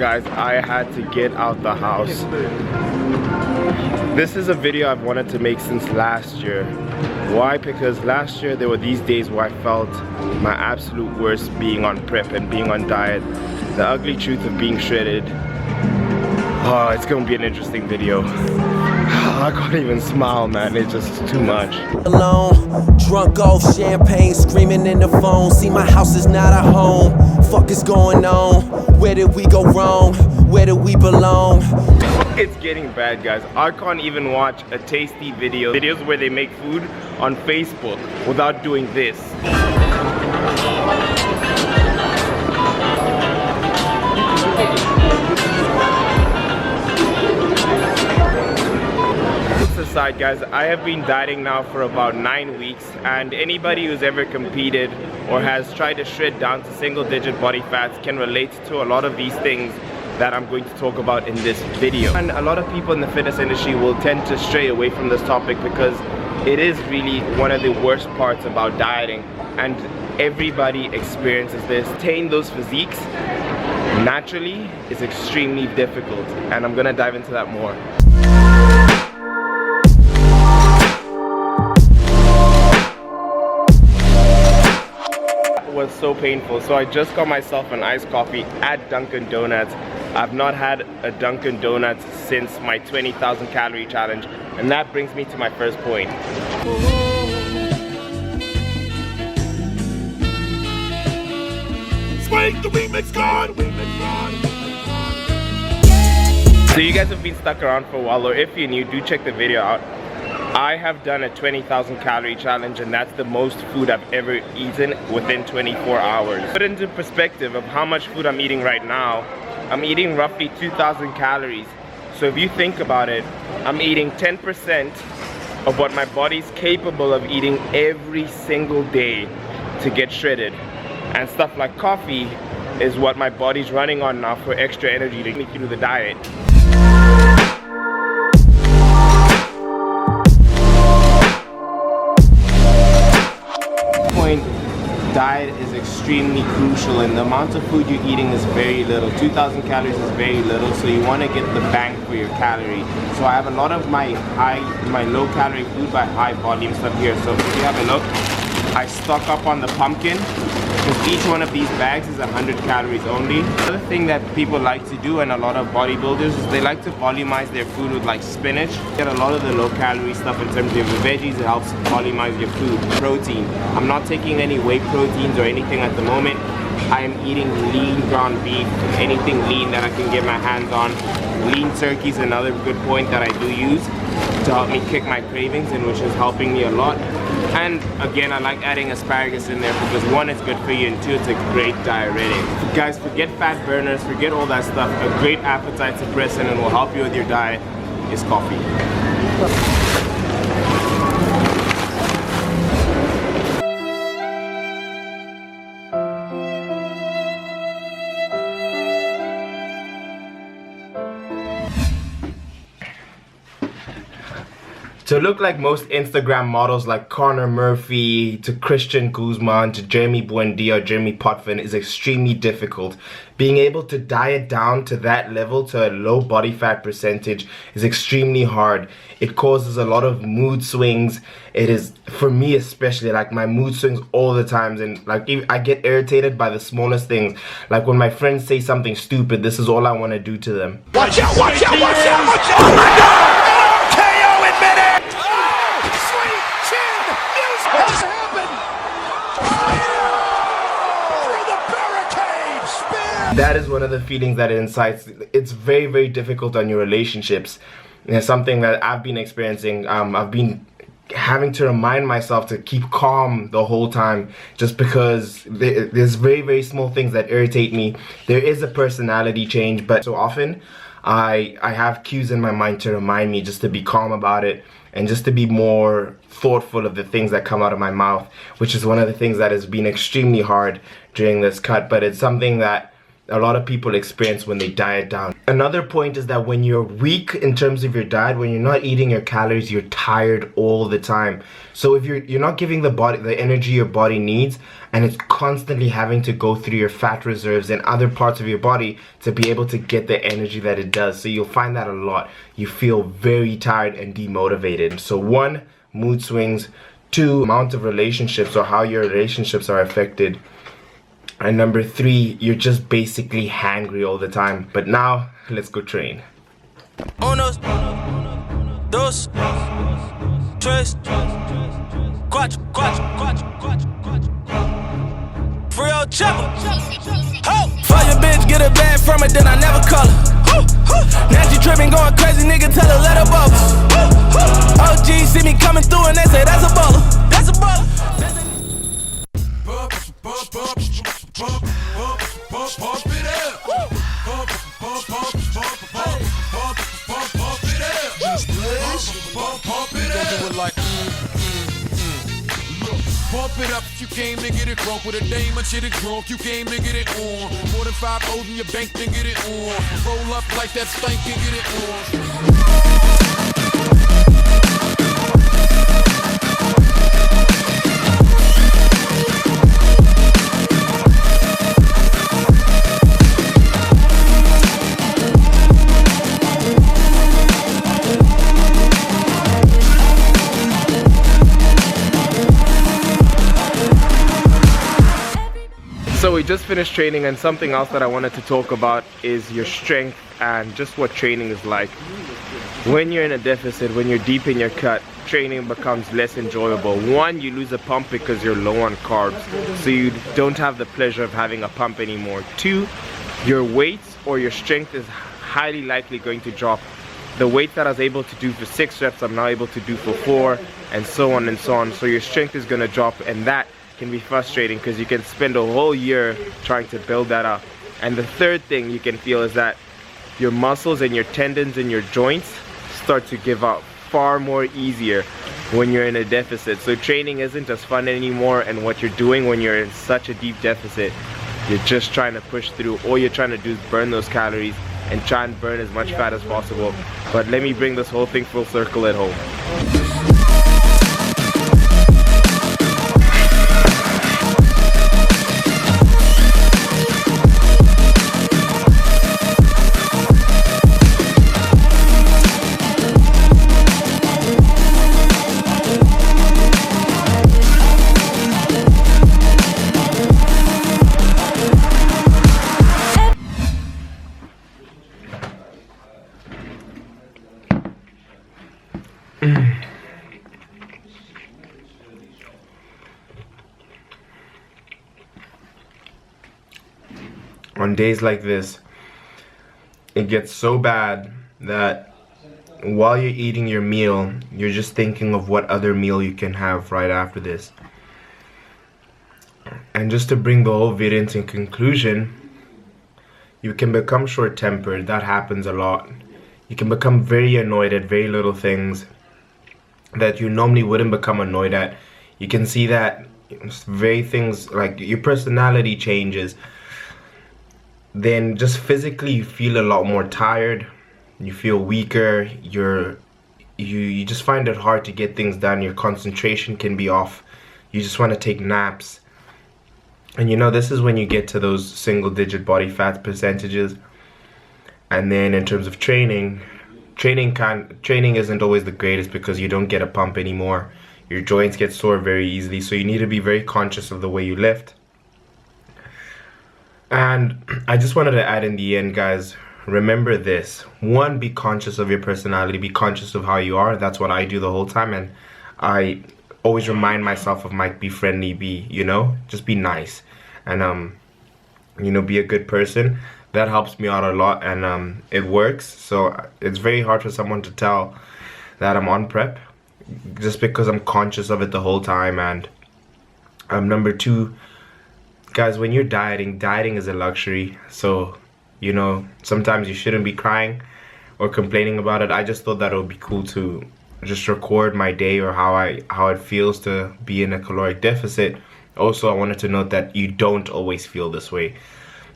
Guys, I had to get out the house. This is a video I've wanted to make since last year. Why? Because last year there were these days where I felt my absolute worst being on prep and being on diet. The ugly truth of being shredded. Oh, it's gonna be an interesting video. I can't even smile, man. It's just too much. Alone, drunk off champagne, screaming in the phone. See, my house is not a home. Fuck is going on? Where did we go wrong? Where do we belong? It's getting bad, guys. I can't even watch a tasty videos where they make food on Facebook without doing this. Aside, guys, I have been dieting now for about 9 weeks, and anybody who's ever competed or has tried to shred down to single-digit body fats can relate to a lot of these things that I'm going to talk about in this video. And a lot of people in the fitness industry will tend to stray away from this topic because it is really one of the worst parts about dieting, and everybody experiences this. Attain those physiques naturally is extremely difficult, and I'm gonna dive into that more. Was so painful, so I just got myself an iced coffee at Dunkin' Donuts. I've not had a Dunkin' Donuts since my 20,000 calorie challenge, and that brings me to my first point. Swing the remix gone! So you guys have been stuck around for a while, or if you're new, do check the video out. I have done a 20,000 calorie challenge, and that's the most food I've ever eaten within 24 hours. Put into perspective of how much food I'm eating right now, I'm eating roughly 2,000 calories. So if you think about it, I'm eating 10% of what my body's capable of eating every single day to get shredded. And stuff like coffee is what my body's running on now for extra energy to get me through the diet. Diet is extremely crucial, and the amount of food you're eating is very little. 2,000 calories is very little, so you want to get the bang for your calorie. So I have a lot of my low calorie food by high volume stuff here. So if you have a look, I stock up on the pumpkin, because each one of these bags is 100 calories only. Another thing that people like to do, and a lot of bodybuilders, is they like to volumize their food with like spinach. Get a lot of the low calorie stuff in terms of the veggies. It helps volumize your food. Protein. I'm not taking any whey proteins or anything at the moment. I am eating lean ground beef, anything lean that I can get my hands on. Lean turkey is another good point that I do use to help me kick my cravings, and which is helping me a lot. And again, I like adding asparagus in there because one, it's good for you, and two, it's a great diuretic. Guys, forget fat burners, forget all that stuff. A great appetite suppressant and will help you with your diet is coffee. To look like most Instagram models like Connor Murphy, to Christian Guzman, to Jeremy Buendia or Jeremy Potvin is extremely difficult. Being able to diet down to that level, to a low body fat percentage, is extremely hard. It causes a lot of mood swings. It is, for me especially, like my mood swings all the times, and like I get irritated by the smallest things. Like when my friends say something stupid, this is all I want to do to them. Watch out, watch out, watch out, watch out! Oh my God! KO admitted! That is one of the feelings that it incites. It's very, very difficult on your relationships. And it's something that I've been experiencing. I've been having to remind myself to keep calm the whole time, just because there's very, very small things that irritate me. There is a personality change, but so often I have cues in my mind to remind me just to be calm about it, and just to be more thoughtful of the things that come out of my mouth, which is one of the things that has been extremely hard during this cut, but it's something that a lot of people experience when they diet down. Another point is that when you're weak in terms of your diet, when you're not eating your calories, you're tired all the time. So if you're not giving the body the energy your body needs, and it's constantly having to go through your fat reserves and other parts of your body to be able to get the energy that it does. So you'll find that a lot. You feel very tired and demotivated. So 1, mood swings. 2, amount of relationships or how your relationships are affected. And number 3, you're just basically hangry all the time. But now, let's go train. Unos, dos, tres, cuatro, cuatro, cuatro, cuatro, cuatro. Free old chopper. Ho! Fuck your bitch, get a bag from it, then I never call her. Now she tripping, going crazy, nigga, tell her let her bubble. OG see me coming through and they say that's a baller. That's a baller. Pump it up. Pump it up. Just pump it up. Do it like Look, pump it up if you came to get it drunk with a dame and shit it drunk. You came to get it on. More than 5 O's in your bank, then get it on. Roll up like that stank and get it on. So we just finished training, and something else that I wanted to talk about is your strength and just what training is like. When you're in a deficit, when you're deep in your cut, training becomes less enjoyable. 1, you lose a pump because you're low on carbs, so you don't have the pleasure of having a pump anymore. 2, your weights or your strength is highly likely going to drop. The weight that I was able to do for 6 reps, I'm now able to do for 4, and so on and so on. So your strength is going to drop, and that can be frustrating because you can spend a whole year trying to build that up. And the third thing you can feel is that your muscles and your tendons and your joints start to give up far more easier when you're in a deficit. So training isn't as fun anymore, and what you're doing when you're in such a deep deficit, you're just trying to push through. All you're trying to do is burn those calories and try and burn as much fat as possible. But let me bring this whole thing full circle at home. On days like this, it gets so bad that while you're eating your meal, you're just thinking of what other meal you can have right after this. And just to bring the whole video into conclusion, you can become short-tempered. That happens a lot. You can become very annoyed at very little things that you normally wouldn't become annoyed at. You can see that very things like your personality changes. Then just physically you feel a lot more tired, you feel weaker, you just find it hard to get things done, your concentration can be off, you just want to take naps. And you know, this is when you get to those single-digit body fat percentages. And then in terms of training isn't always the greatest because you don't get a pump anymore. Your joints get sore very easily, so you need to be very conscious of the way you lift. And I just wanted to add in the end, guys, remember this. 1, be conscious of your personality, be conscious of how you are. That's what I do the whole time, and I always remind myself of be friendly, just be nice, and be a good person. That helps me out a lot, and it works. So it's very hard for someone to tell that I'm on prep, just because I'm conscious of it the whole time. And number 2, guys, when you're dieting is a luxury. So, sometimes you shouldn't be crying or complaining about it. I just thought that it would be cool to just record my day or how it feels to be in a caloric deficit. Also, I wanted to note that you don't always feel this way.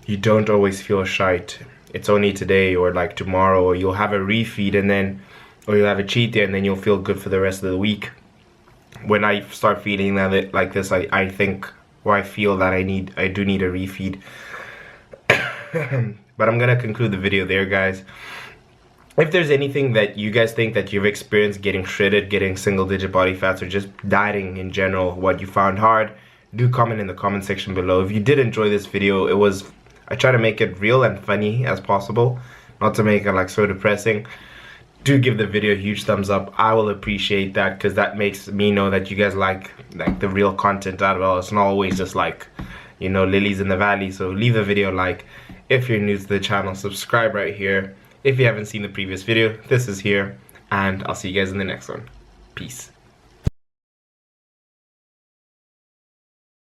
You don't always feel shite. it's only today or like tomorrow, or you'll have a refeed and then, or you'll have a cheat day and then you'll feel good for the rest of the week. When I start feeling that like this, I think, or I feel that I do need a refeed. But I'm gonna conclude the video there, guys. If there's anything that you guys think that you've experienced getting shredded, getting single-digit body fats, or just dieting in general, what you found hard, do comment in the comment section below. If you did enjoy this video, I try to make it real and funny as possible, not to make it like so depressing. Do give the video a huge thumbs up. I will appreciate that, because that makes me know that you guys like the real content out of it all. It's not always just like, you know, lilies in the valley. So leave the video a like. If you're new to the channel, subscribe right here. If you haven't seen the previous video, this is here, and I'll see you guys in the next one. Peace.